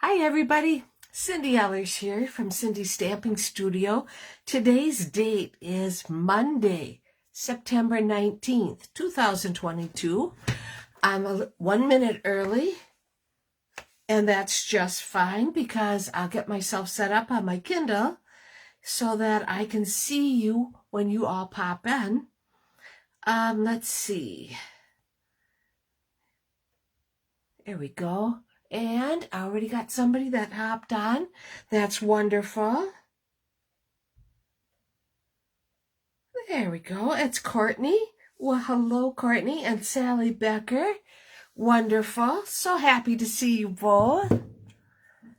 Hi everybody, Cindy Ellers here from Cindy's Stamping Studio. Today's date is Monday, September 19th, 2022. I'm 1 minute early, and that's just fine because I'll get myself set up on my Kindle so that I can see you when you all pop in. Let's see. There we go. And I already got somebody that hopped on. That's wonderful. There we go. It's Courtney. Well, hello, Courtney and Sally Becker. Wonderful. So happy to see you both.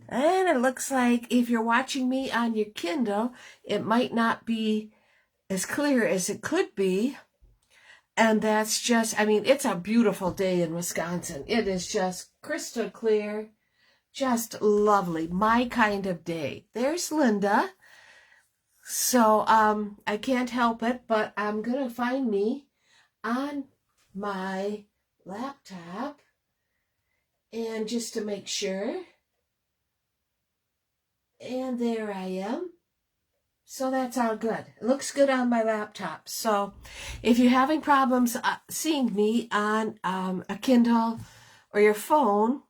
And it looks like if you're watching me on your Kindle, it might not be as clear as it could be. And that's just, it's a beautiful day in Wisconsin. It is just crystal clear, just lovely. My kind of day. There's Linda. So I can't help it, but I'm going to find me on my laptop. And just to make sure. And there I am. So that's all good. It looks good on my laptop. So if you're having problems seeing me on a Kindle or your phone,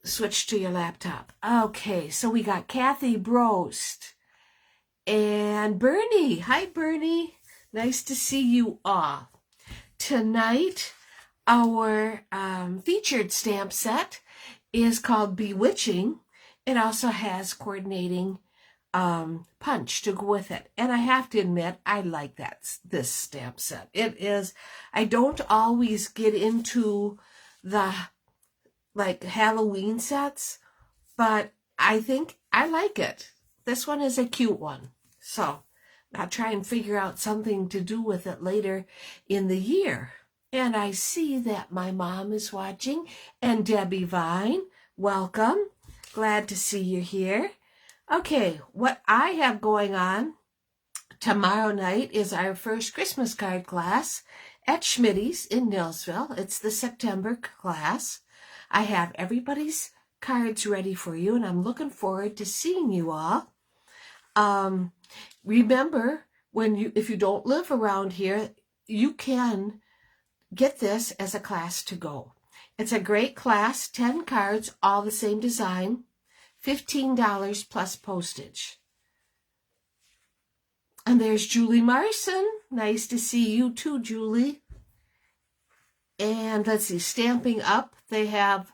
switch to your laptop. Okay, so we got Kathy Brost and Bernie. Hi, Bernie. Nice to see you all. Tonight, our featured stamp set is called Bewitching. It also has coordinating punch to go with it. And I have to admit, I like this stamp set. It is, I don't always get into the Halloween sets, but I think I like it. This one is a cute one. So I'll try and figure out something to do with it later in the year. And I see that my mom is watching, and Debbie Vine, welcome. Glad to see you here. Okay, what I have going on tomorrow night is our first Christmas card class at Schmitty's in Nilsville. It's the September class. I have everybody's cards ready for you, and I'm looking forward to seeing you all. Remember, if you don't live around here, you can get this as a class to go. It's a great class, 10 cards, all the same design. $15 plus postage. And there's Julie Marson. Nice to see you too, Julie. And let's see, Stamping Up. They have,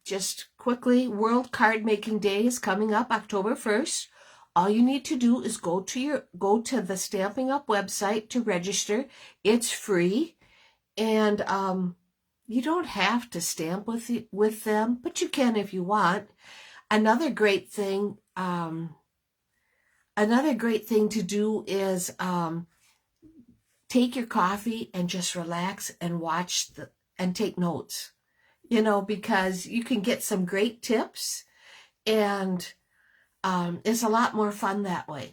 just quickly, World Card Making Day is coming up October 1st. All you need to do is go to the Stamping Up website to register. It's free. And you don't have to stamp with them, but you can if you want. Another great thing to do is take your coffee and just relax and watch and take notes. Because you can get some great tips, and it's a lot more fun that way.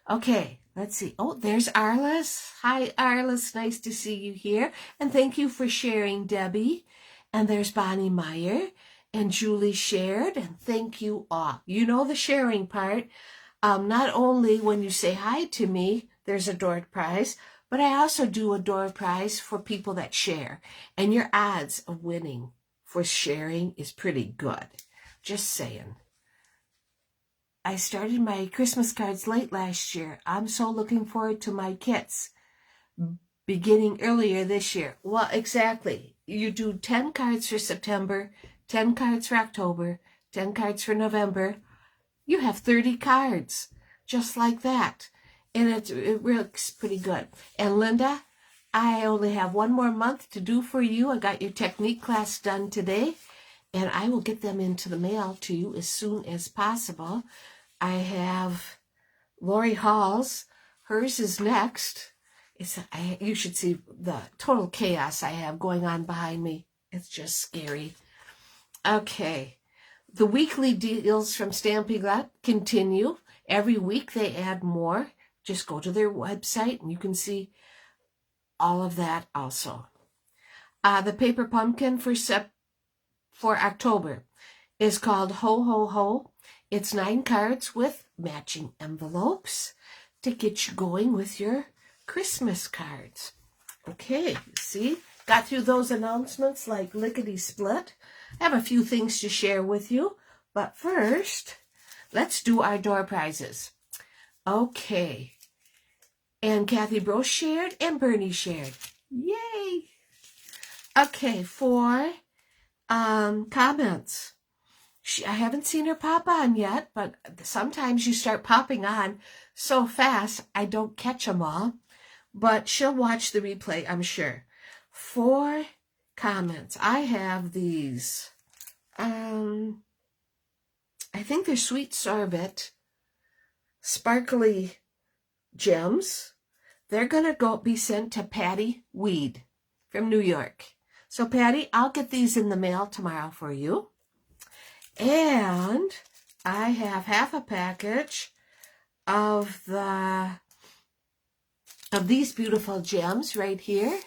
Okay. Let's see. Oh, there's Arliss. Hi, Arliss. Nice to see you here. And thank you for sharing, Debbie. And there's Bonnie Meyer. And Julie shared. And thank you all. You know the sharing part. Not only when you say hi to me, there's a door prize, but I also do a door prize for people that share. And your odds of winning for sharing is pretty good. Just saying. I started my Christmas cards late last year. I'm so looking forward to my kits beginning earlier this year. Well, exactly. You do 10 cards for September, 10 cards for October, 10 cards for November. You have 30 cards, just like that. And it looks pretty good. And Linda, I only have one more month to do for you. I got your technique class done today, and I will get them into the mail to you as soon as possible. I have Lori Hall's. Hers is next. You should see the total chaos I have going on behind me. It's just scary. Okay. The weekly deals from Stampin' Up continue. Every week they add more. Just go to their website and you can see all of that also. The paper pumpkin for October is called Ho Ho Ho. It's 9 cards with matching envelopes to get you going with your Christmas cards. Okay, see? Got through those announcements like lickety-split. I have a few things to share with you. But first, let's do our door prizes. Okay. And Kathy Bro shared and Bernie shared. Yay! Okay, for comments. I haven't seen her pop on yet, but sometimes you start popping on so fast, I don't catch them all. But she'll watch the replay, I'm sure. For comments, I have these. I think they're sweet sorbet, sparkly gems. They're going to be sent to Patty Weed from New York. So, Patty, I'll get these in the mail tomorrow for you. And I have half a package of these beautiful gems right here.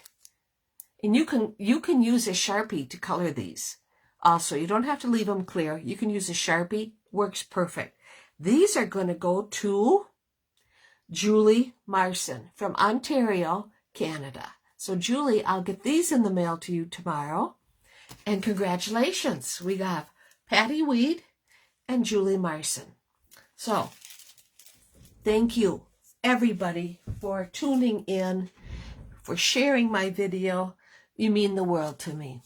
And you can use a Sharpie to color these. Also, you don't have to leave them clear. You can use a Sharpie. Works perfect. These are going to go to Julie Marson from Ontario, Canada. So, Julie, I'll get these in the mail to you tomorrow. And congratulations. We got Patty Weed and Julie Marson. So, thank you, everybody, for tuning in, for sharing my video. You mean the world to me.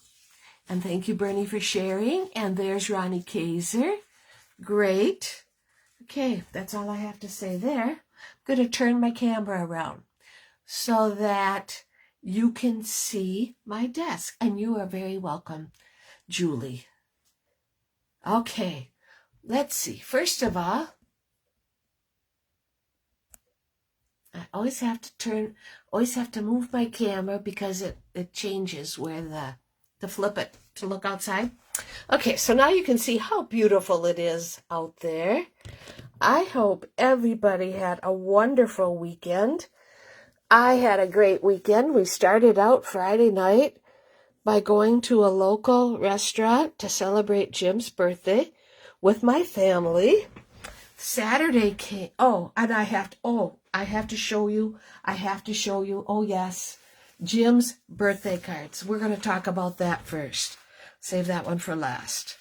And thank you, Bernie, for sharing. And there's Ronnie Kaiser. Great. Okay, that's all I have to say there. I'm going to turn my camera around so that you can see my desk. And you are very welcome, Julie. Okay, let's see. First of all, I always have to move my camera because it changes where to flip it to look outside. Okay, so now you can see how beautiful it is out there. I hope everybody had a wonderful weekend. I had a great weekend. We started out Friday night by going to a local restaurant to celebrate Jim's birthday with my family. Saturday came. I have to show you. Oh, yes. Jim's birthday cards. We're going to talk about that first. Save that one for last.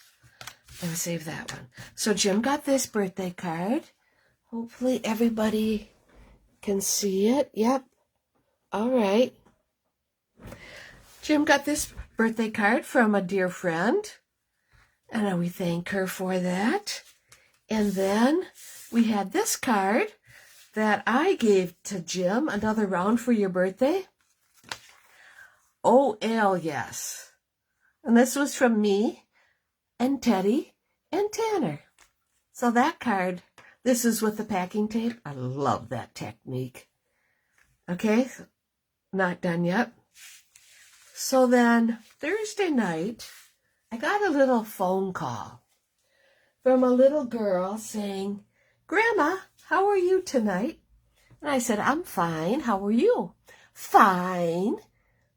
And save that one. So Jim got this birthday card. Hopefully everybody can see it. Yep. All right. Jim got this birthday card from a dear friend. And we thank her for that. And then we had this card that I gave to Jim. Another round for your birthday. OL, yes. And this was from me and Teddy and Tanner. So that card, this is with the packing tape. I love that technique. Okay, not done yet. So then Thursday night, I got a little phone call from a little girl saying, "Grandma, how are you tonight?" And I said, "I'm fine. How are you?" "Fine."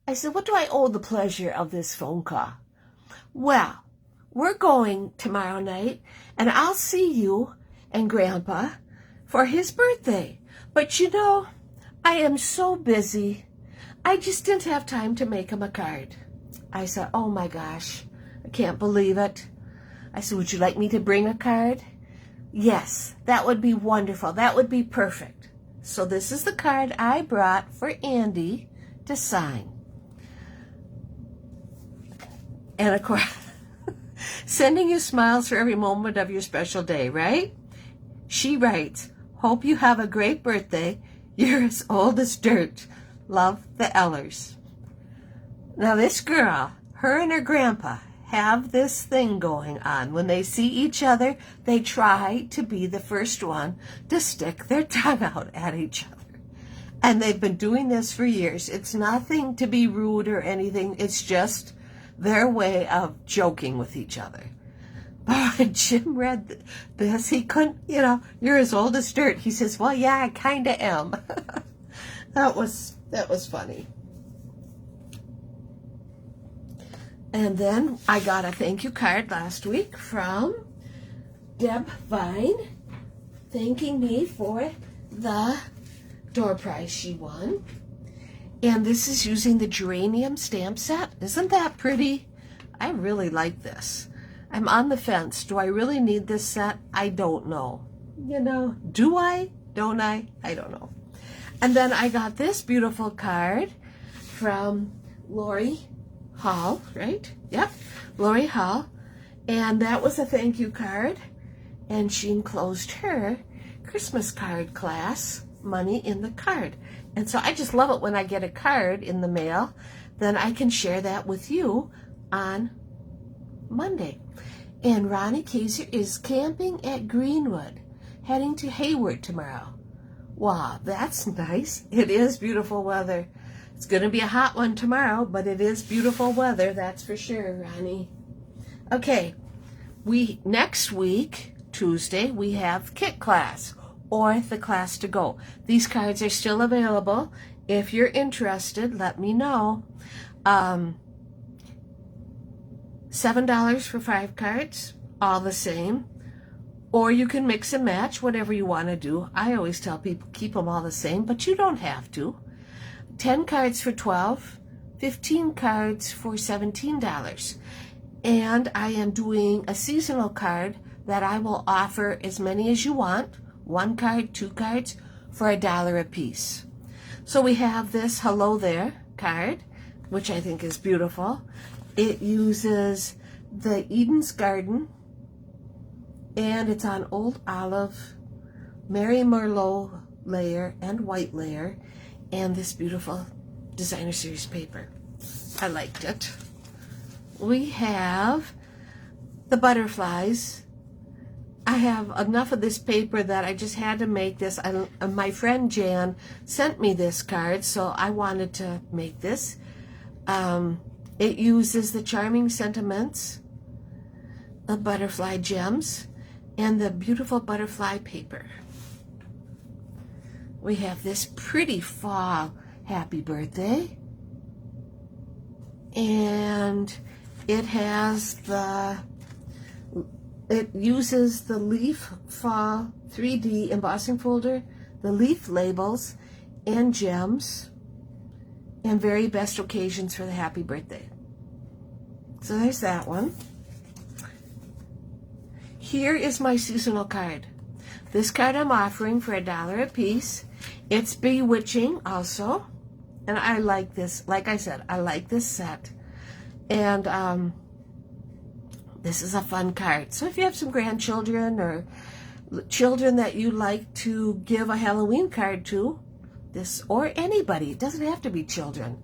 I said, "What do I owe the pleasure of this phone call?" "Well, we're going tomorrow night, and I'll see you and Grandpa for his birthday. But you know, I am so busy. I just didn't have time to make him a card." I said, "Oh my gosh, I can't believe it." I said, "Would you like me to bring a card?" "Yes, that would be wonderful. That would be perfect." So this is the card I brought for Andy to sign. And of course, sending you smiles for every moment of your special day, right? She writes, "Hope you have a great birthday. You're as old as dirt. Love, the Ellers." Now this girl, her and her grandpa, have this thing going on. When they see each other, they try to be the first one to stick their tongue out at each other. And they've been doing this for years. It's nothing to be rude or anything. It's just their way of joking with each other. But when Jim read this, he couldn't, "You're as old as dirt." He says, "Well, yeah, I kind of am." That was funny. And then I got a thank you card last week from Deb Vine, thanking me for the door prize she won. And this is using the geranium stamp set. Isn't that pretty? I really like this. I'm on the fence. Do I really need this set? I don't know. You know, do I? Don't I? I don't know. And then I got this beautiful card from Lori Hall, right? Yep, Lori Hall. And that was a thank you card. And she enclosed her Christmas card class money in the card. And so I just love it when I get a card in the mail. Then I can share that with you on Monday. And Ronnie Kaiser is camping at Greenwood, heading to Hayward tomorrow. Wow, that's nice. It is beautiful weather. It's going to be a hot one tomorrow, but it is beautiful weather, that's for sure, Ronnie. Okay, next week, Tuesday, we have Kit Class, or the class to go. These cards are still available. If you're interested, let me know. $7 for 5 cards, all the same. Or you can mix and match, whatever you want to do. I always tell people keep them all the same, but you don't have to. 10 cards for $12, 15 cards for $17. And I am doing a seasonal card that I will offer as many as you want. 1 card, 2 cards for $1 a piece. So we have this Hello There card, which I think is beautiful. It uses the Eden's Garden, and it's on Old Olive, Mary Merlot layer and white layer, and this beautiful designer series paper. I liked it. We have the butterflies. I have enough of this paper that I just had to make this. My friend Jan sent me this card, so I wanted to make this. It uses the Charming Sentiments, the butterfly gems, and the beautiful butterfly paper. We have this pretty fall happy birthday, and it uses the Leaf Fall 3D embossing folder, the leaf labels, and gems, and very best occasions for the happy birthday. So there's that one. Here is my seasonal card. This card I'm offering for $1 a piece. It's Bewitching also. And I like this. Like I said, I like this set. And this is a fun card. So if you have some grandchildren or children that you like to give a Halloween card to, this, or anybody, it doesn't have to be children.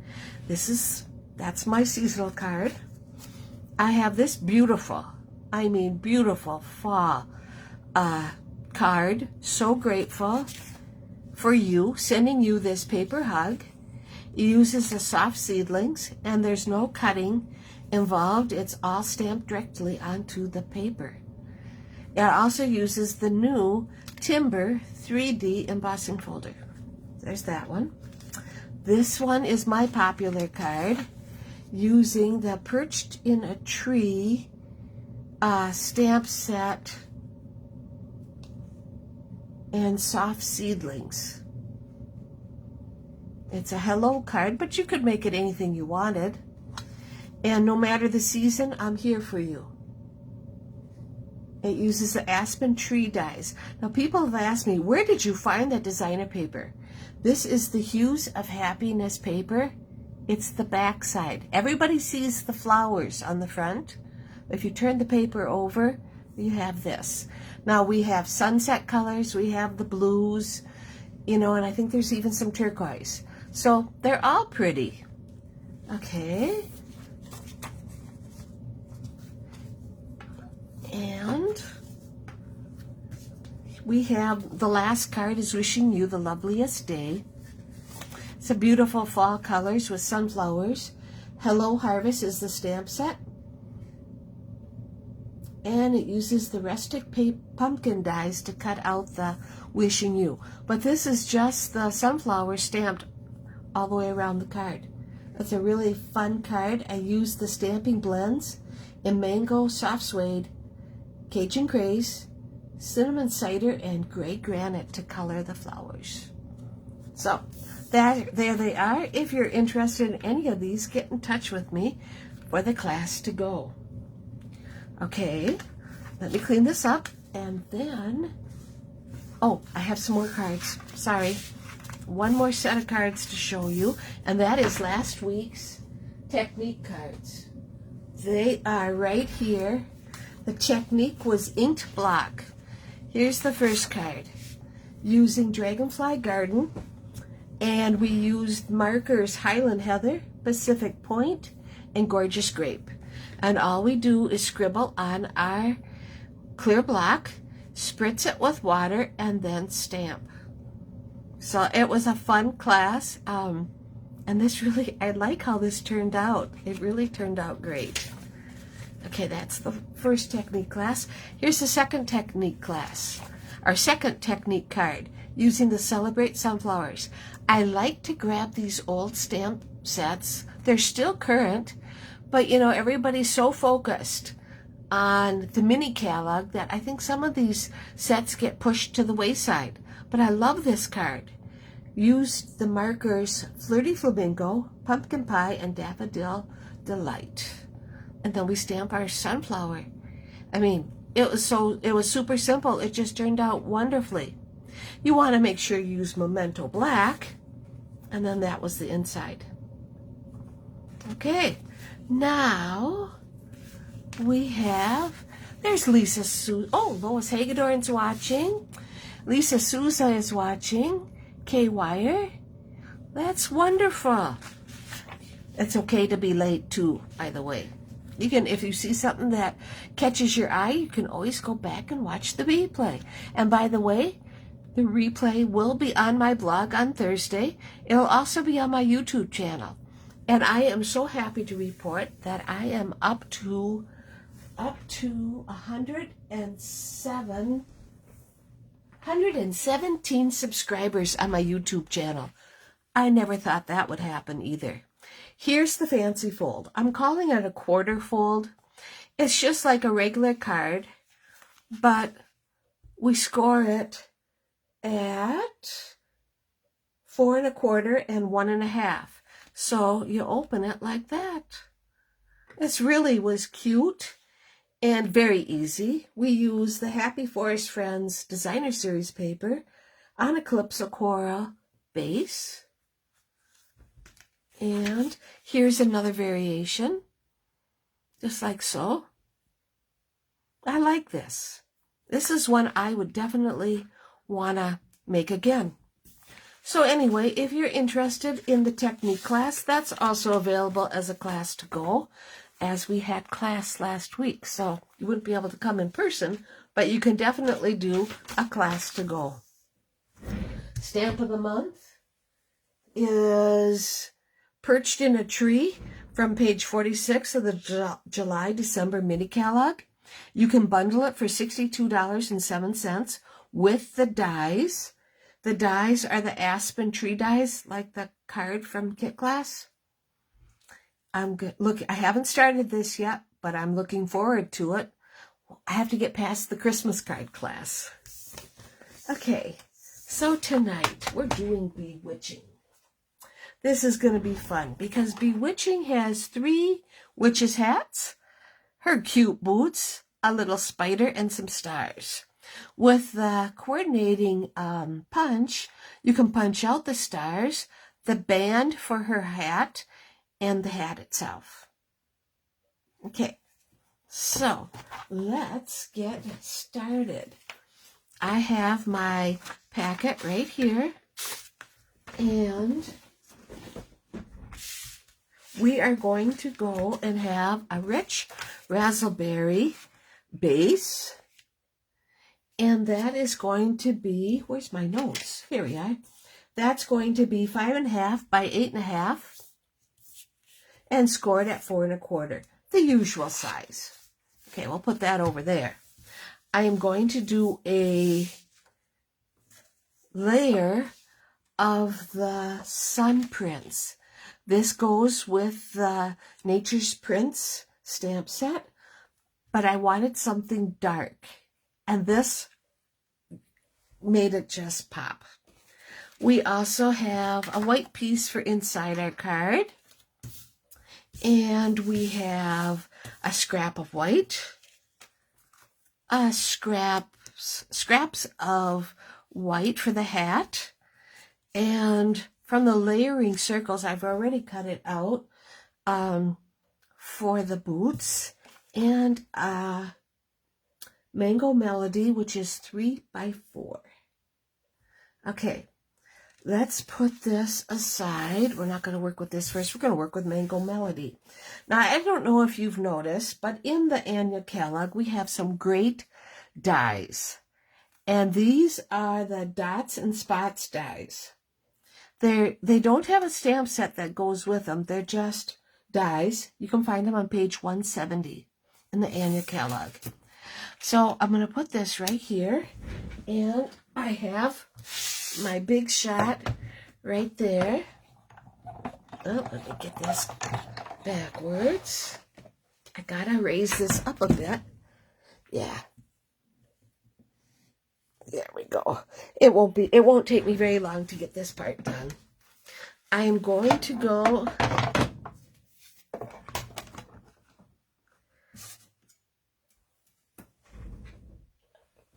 That's my seasonal card. I have this beautiful, I mean beautiful fall card. So grateful for you, sending you this paper hug. It uses the soft seedlings, and there's no cutting involved. It's all stamped directly onto the paper. It also uses the new Timber 3D embossing folder. There's that one. This one is my popular card, using the Perched in a Tree stamp set and soft seedlings. It's a hello card, but you could make it anything you wanted. And no matter the season, I'm here for you. It uses the aspen tree dies. Now, people have asked me, where did you find that designer paper? This is the Hues of Happiness paper. It's the back side. Everybody sees the flowers on the front. If you turn the paper over, you have this. Now, we have sunset colors. We have the blues, and I think there's even some turquoise. So they're all pretty. Okay. And we have the last card is wishing you the loveliest day. It's a beautiful fall colors with sunflowers. Hello Harvest is the stamp set. And it uses the rustic pumpkin dies to cut out the wishing you. But this is just the sunflower stamped all the way around the card. It's a really fun card. I used the stamping blends in Mango Soft Suede, Cajun Craze, Cinnamon Cider, and Gray Granite to color the flowers. So, there they are. If you're interested in any of these, get in touch with me for the class to go. Okay, let me clean this up, and then, oh, I have some more cards. Sorry. One more set of cards to show you, and that is last week's technique cards. They are right here. The technique was inked block. Here's the first card. Using Dragonfly Garden, and we used markers Highland Heather, Pacific Point, and Gorgeous Grape. And all we do is scribble on our clear block, spritz it with water, and then stamp. So it was a fun class, and this really, I like how this turned out. It really turned out great. Okay, that's the first technique class. Here's the second technique class, our second technique card, using the Celebrate Sunflowers. I like to grab these old stamp sets. They're still current, but you know, everybody's so focused on the mini catalog that I think some of these sets get pushed to the wayside. But I love this card. Used the markers Flirty Flamingo, Pumpkin Pie, and Daffodil Delight. And then we stamp our sunflower. I mean, it was super simple. It just turned out wonderfully. You want to make sure you use Memento Black, and then that was the inside. Okay, now we have, there's Lisa Souza. Oh, Lois Hagedorn's watching. Lisa Souza is watching. Kay Wire. That's wonderful. It's okay to be late too, by the way. You can, if you see something that catches your eye, you can always go back and watch the replay. And by the way, the replay will be on my blog on Thursday. It'll also be on my YouTube channel. And I am so happy to report that I am up to 117 subscribers on my YouTube channel. I never thought that would happen either. Here's the fancy fold. I'm calling it a quarter fold. It's just like a regular card, but we score it at 4 1/4 and 1 1/2. So you open it like that. This really was cute and very easy. We use the Happy Forest Friends Designer Series paper on a Calypso Coral base. And here's another variation, just like so. I like this. This is one I would definitely want to make again. So anyway, if you're interested in the technique class, that's also available as a class to go, as we had class last week. So you wouldn't be able to come in person, but you can definitely do a class to go. Stamp of the month is Perched in a Tree from page 46 of the July-December mini catalog. You can bundle it for $62.07 with the dies. The dies are the aspen tree dies, like the card from Kit Class. I haven't started this yet, but I'm looking forward to it. I have to get past the Christmas card class. Okay, so tonight we're doing Bewitching. This is going to be fun because Bewitching has 3 witches' hats, her cute boots, a little spider, and some stars. With the coordinating punch, you can punch out the stars, the band for her hat, and the hat itself. Okay, so let's get started. I have my packet right here, and we are going to go and have a rich raspberry base. And that is going to be, where's my notes? Here we are. That's going to be 5 1/2 by 8 1/2 and scored at 4 1/4, the usual size. Okay, we'll put that over there. I am going to do a layer of the sun prints. This goes with the Nature's Prints stamp set, but I wanted something dark, and this made it just pop. We also have a white piece for inside our card, and we have a scrap of white, scraps of white for the hat, and from the layering circles, I've already cut it out for the boots, and Mango Melody, which is 3x4. Okay, let's put this aside. We're not going to work with this first. We're going to work with Mango Melody. Now, I don't know if you've noticed, but in the annual catalog, we have some great dies. And these are the Dots and Spots dies. They don't have a stamp set that goes with them. They're just dies. You can find them on page 170 in the annual catalog. So I'm going to put this right here. And I have my big shot right there. Oh, let me get this backwards. I got to raise this up a bit. Yeah. There we go. It won't take me very long to get this part done. I am going to go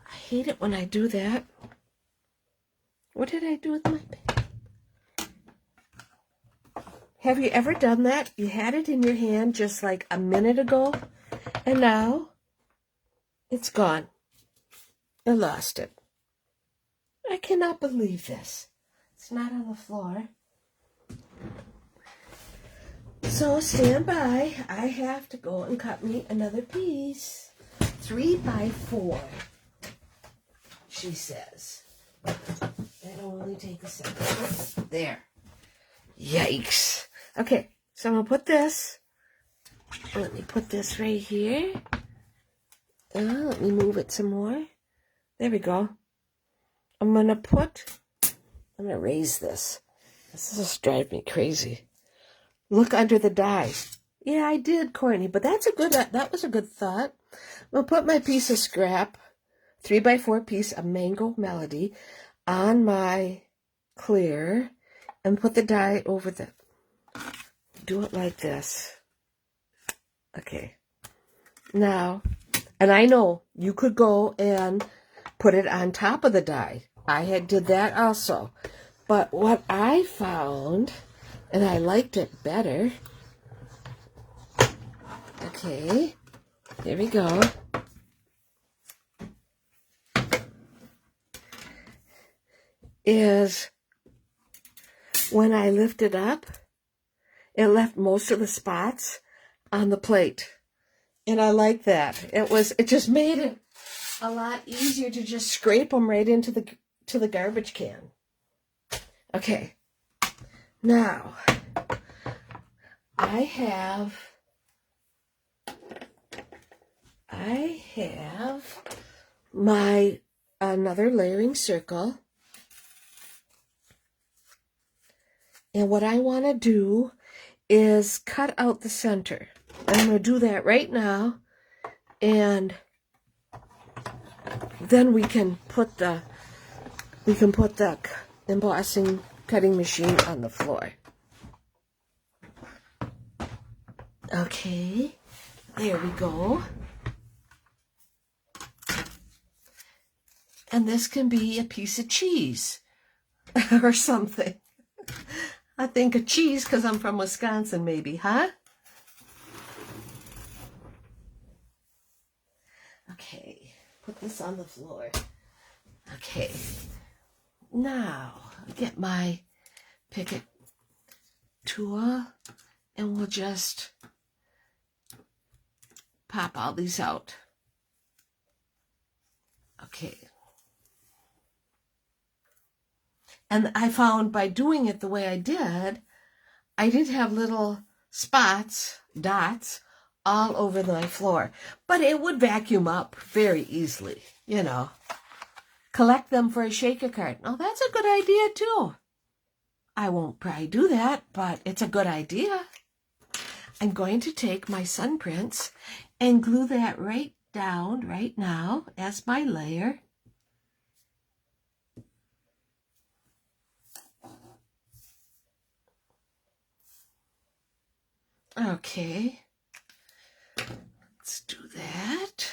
I hate it when I do that. What did I do with my pen? Have you ever done that? You had it in your hand just like a minute ago, and now it's gone. I lost it. I cannot believe this. It's not on the floor. So stand by. I have to go and cut me another piece. 3x4, she says. That'll only take a second. There. Yikes. Okay, so I'm going to put this. Let me put this right here. Let me move it some more. There we go. I'm going to raise this. This just drives me crazy. Look under the die. Yeah, I did, Courtney, but that was a good thought. I'm going to put my piece of scrap, 3x4 piece of Mango Melody, on my clear and put the die over the, do it like this. Okay. Now, and I know you could go and put it on top of the die. I did that also. But what I found, and I liked it better, okay, here we go. Is when I lift it up, it left most of the spots on the plate. And I like that. It just made it a lot easier to just scrape them right into the garbage can. Okay. Now, I have my another layering circle. And what I want to do is cut out the center. I'm going to do that right now. And then we can put the embossing cutting machine on the floor. Okay, there we go. And this can be a piece of cheese or something. I think of cheese because I'm from Wisconsin, maybe, huh? Okay, put this on the floor. Okay, now get my Picket tool and we'll just pop all these out. Okay. And I found by doing it the way I did have little spots, dots, all over my floor. But it would vacuum up very easily, you know. Collect them for a shaker card. Oh, that's a good idea too. I won't probably do that, but it's a good idea. I'm going to take my sun prints and glue that right down right now as my layer. Okay, let's do that.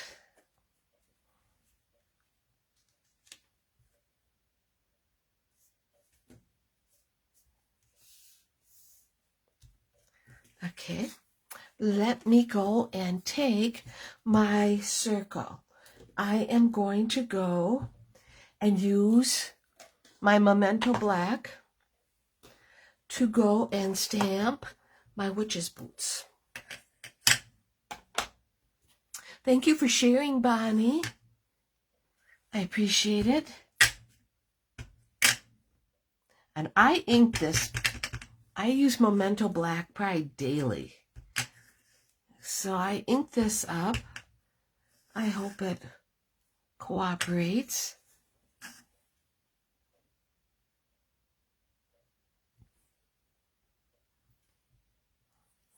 Okay, let me go and take my circle. I am going to go and use my Memento Black to go and stamp my witch's boots. Thank you for sharing, Bonnie. I appreciate it. And I ink this. I use Memento Black probably daily. So I ink this up. I hope it cooperates.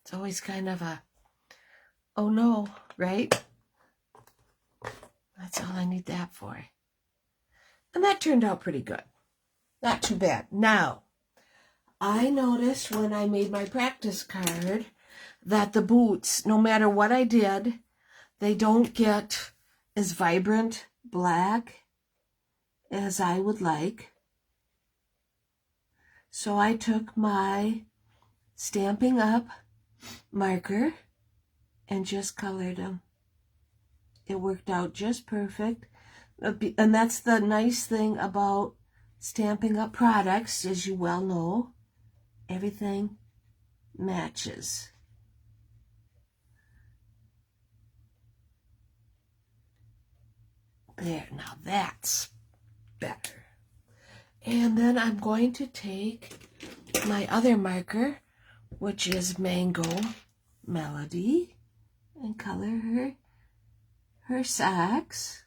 It's always kind of a, oh no, right? That's all I need that for. And that turned out pretty good. Not too bad. Now, I noticed when I made my practice card that the boots, no matter what I did, they don't get as vibrant black as I would like. So I took my Stampin' Up marker and just colored them. It worked out just perfect. And that's the nice thing about Stampin' Up products, as you well know. Everything matches. There, now that's better. And then I'm going to take my other marker, which is Mango Melody, and color her socks.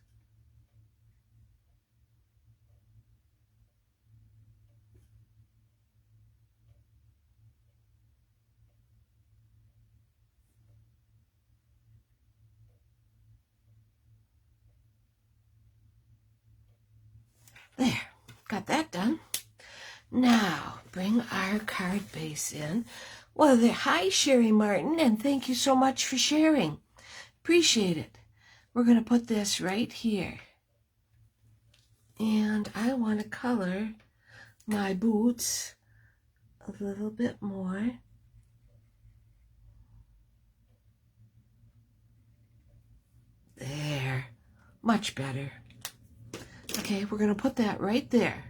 There, got that done. Now, bring our card base in. Well, hi, Sherry Martin, and thank you so much for sharing. Appreciate it. We're going to put this right here. And I want to color my boots a little bit more. There, much better. Okay, we're going to put that right there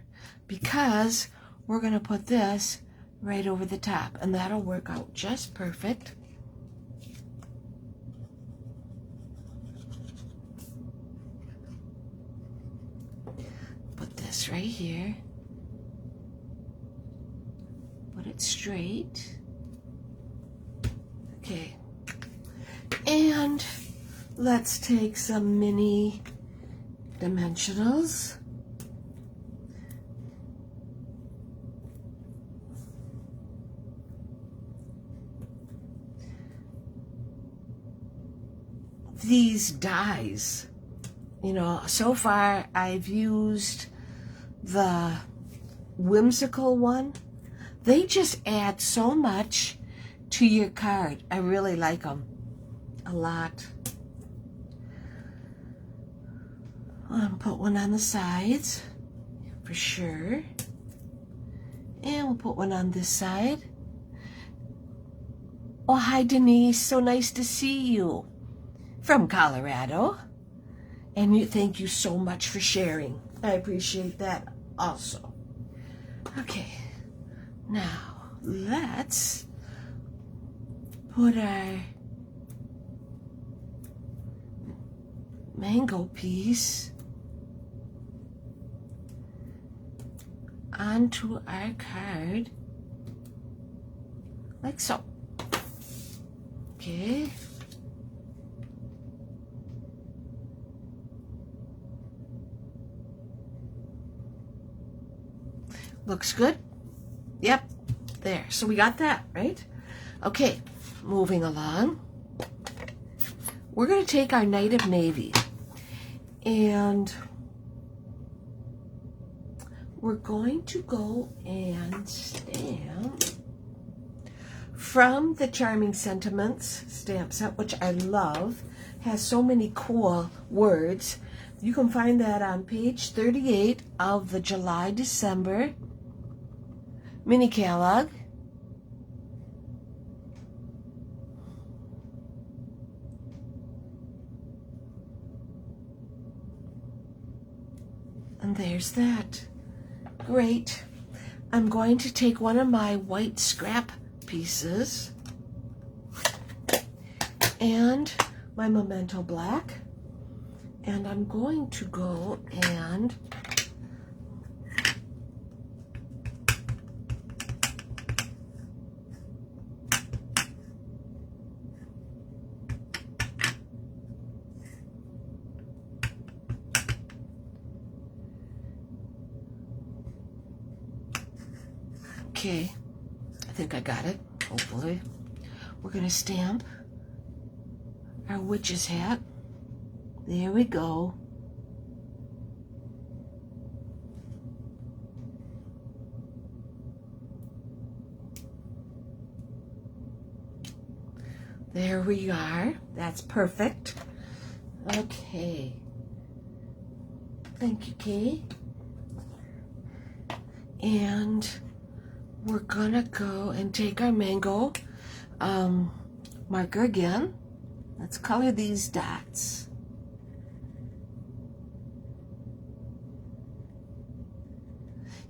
because we're going to put this right over the top, and that'll work out just perfect. Put this right here. Put it straight. Okay. And let's take some mini dimensionals. These dies, you know, so far I've used the whimsical one. They just add so much to your card. I really like them a lot. Put one on the sides for sure. And we'll put one on this side. Oh, hi Denise, so nice to see you from Colorado. And thank you so much for sharing. I appreciate that also. Okay, now let's put our mango piece onto our card like so. Okay. Looks good. Yep, there. So we got that, right? Okay, moving along. We're going to take our Night of Navy and we're going to go and stamp from the Charming Sentiments stamp set, which I love. Has so many cool words. You can find that on page 38 of the July-December mini catalog. And there's that. Great. I'm going to take one of my white scrap pieces and my Memento Black, and I'm going to go and okay, I think I got it, hopefully. We're going to stamp our witch's hat. There we go. There we are. That's perfect. Okay. Thank you, Kay. And we're gonna go and take our mango marker again. Let's color these dots.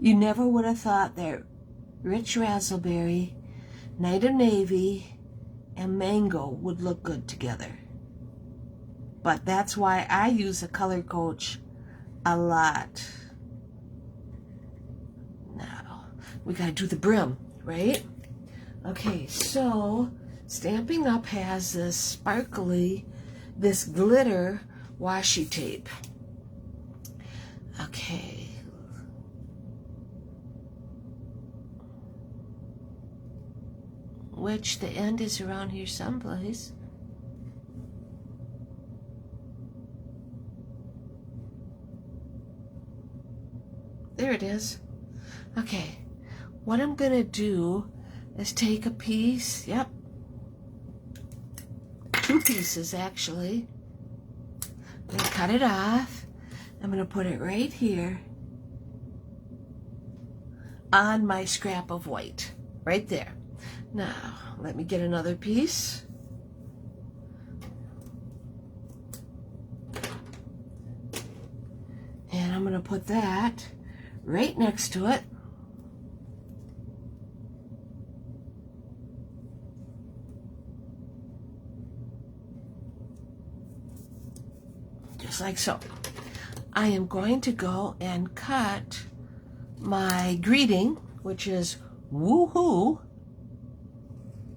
You never would have thought that Rich Razzleberry, Night of Navy, and Mango would look good together. But that's why I use a color coach a lot. Now, we gotta do the brim, right? Okay, so Stampin' Up has this sparkly, this glitter washi tape. Okay. Which the end is around here someplace. There it is. Okay, what I'm gonna do is take a piece, yep, 2 pieces actually. I'm gonna cut it off. I'm gonna put it right here on my scrap of white, right there. Now, let me get another piece. And I'm gonna put that right next to it. Just like so. I am going to go and cut my greeting, which is woohoo.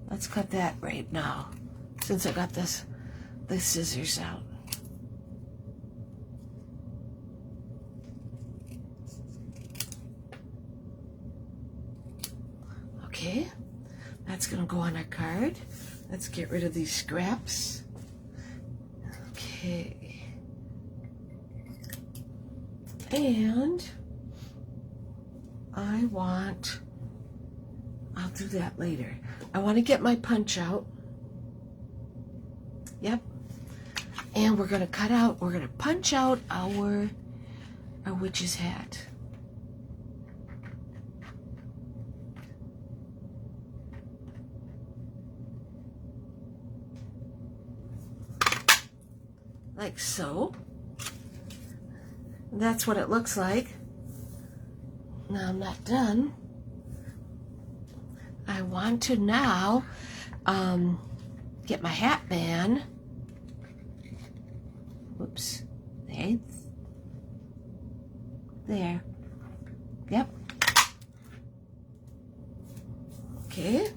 Let's cut that right now, since I got the scissors out. Okay, that's gonna go on our card. Let's get rid of these scraps. Okay. And I'll do that later. I want to get my punch out. Yep. And we're gonna punch out our witch's hat. Like so. That's what it looks like. Now I'm not done. I want to now get my hat band. Whoops. There. Yep. Okay.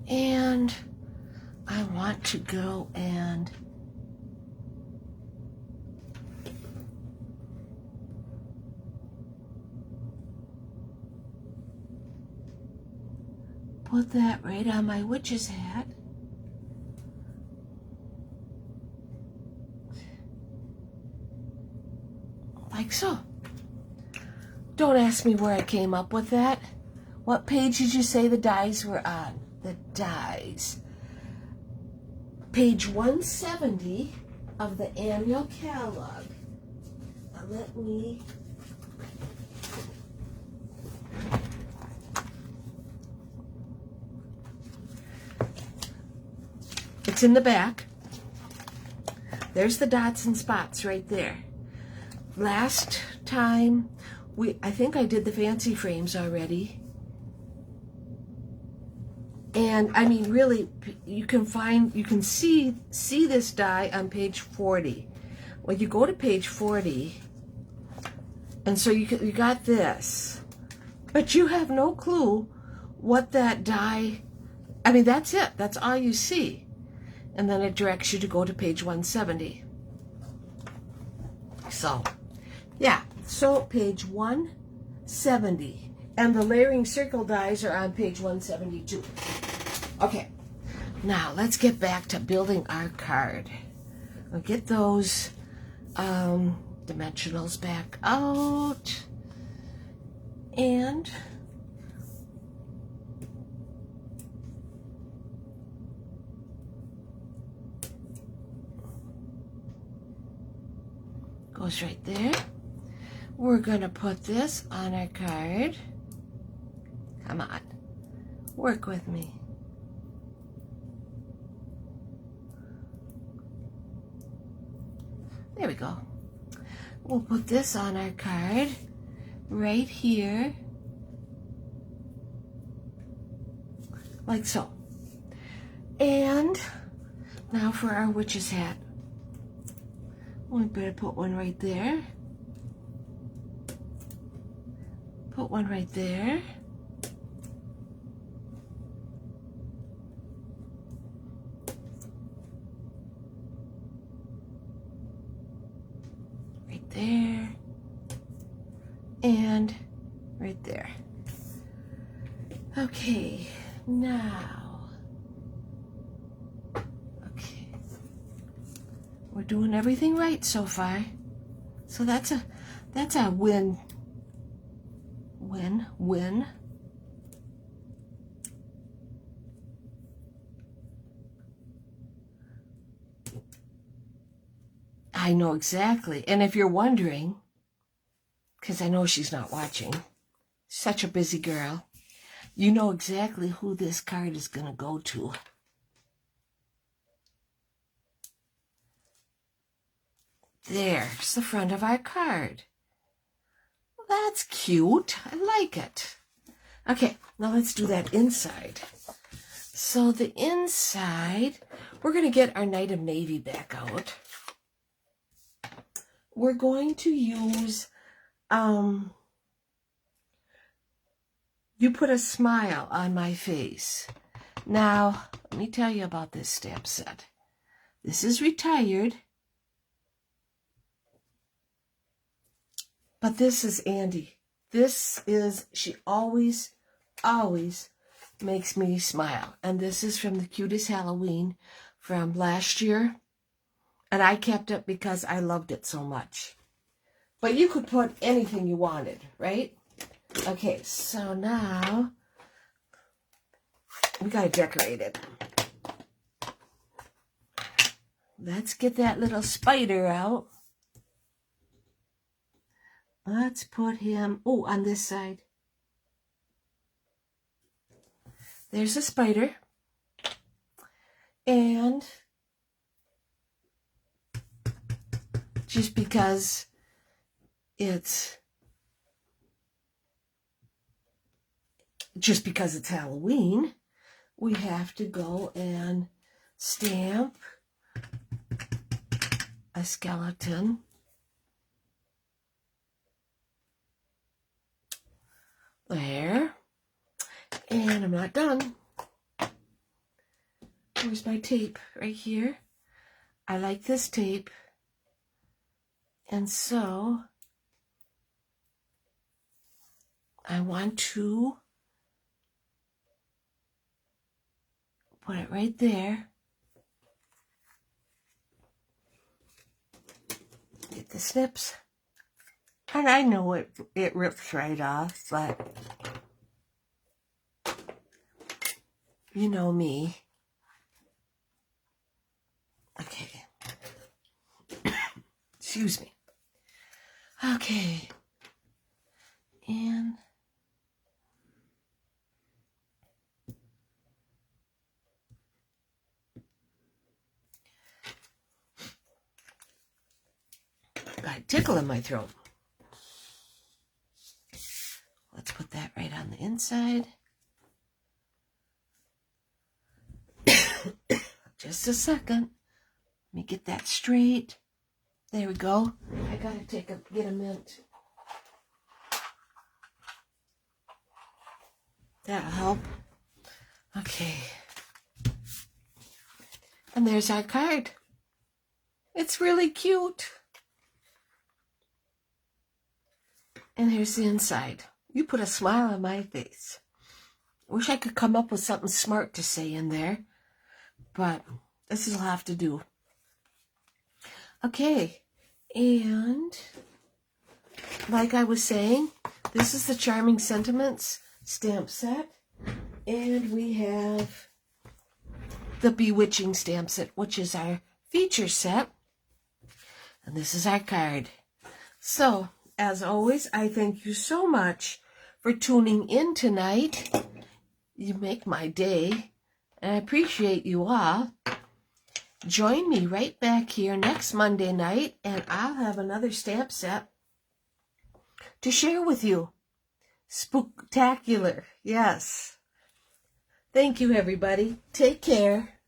And I want to go and put that right on my witch's hat. Like so. Don't ask me where I came up with that. What page did you say the dies were on? The dies. Page 170 of the annual catalog. Now let me... It's in the back. There's the dots and spots right there. Last time, I think I did the fancy frames already. And I mean, really, you can see this die on page 40. Well, you go to page 40, and so you got this, but you have no clue what that die, I mean, that's it. That's all you see. And then it directs you to go to page 170. So, yeah, so page 170. And the layering circle dies are on page 172. Okay, now let's get back to building our card. I'll get those dimensionals back out. And goes right there. We're going to put this on our card. Come on, work with me. There we go. We'll put this on our card right here, like so. And now for our witch's hat. We better put one right there. Put one right there. Right there. And right there. Okay, now. Okay. We're doing everything right so far. So that's a win. Win. I know exactly. And if you're wondering, because I know she's not watching, such a busy girl, you know exactly who this card is going to go to. There's the front of our card. That's cute. I like it. Okay, now let's do that inside. So the inside, we're going to get our Knight of Navy back out. We're going to use, you put a smile on my face. Now, let me tell you about this stamp set. This is retired. But this is Andy. This is, she always makes me smile. And this is from the Cutest Halloween from last year. And I kept it because I loved it so much. But you could put anything you wanted, right? Okay, so now we got to decorate it. Let's get that little spider out. Let's put him, on this side. There's a spider. And just because it's Halloween, we have to go and stamp a skeleton. There. And I'm not done. Here's my tape right here. I like this tape. And so I want to Put it right there. Get the snips. And I know it rips right off, but you know me. Okay. Excuse me. Okay. And got a tickle in my throat. Let's put that right on the inside. Just a second. Let me get that straight. There we go. I gotta get a mint. That'll help. Okay. And there's our card. It's really cute. And here's the inside. You put a smile on my face. Wish I could come up with something smart to say in there, but this will have to do. Okay, and like I was saying, this is the Charming Sentiments stamp set, and we have the Bewitching stamp set, which is our feature set, and this is our card. So, as always, I thank you so much for tuning in tonight. You make my day, and I appreciate you all. Join me right back here next Monday night, and I'll have another stamp set to share with you. Spooktacular, yes. Thank you, everybody. Take care.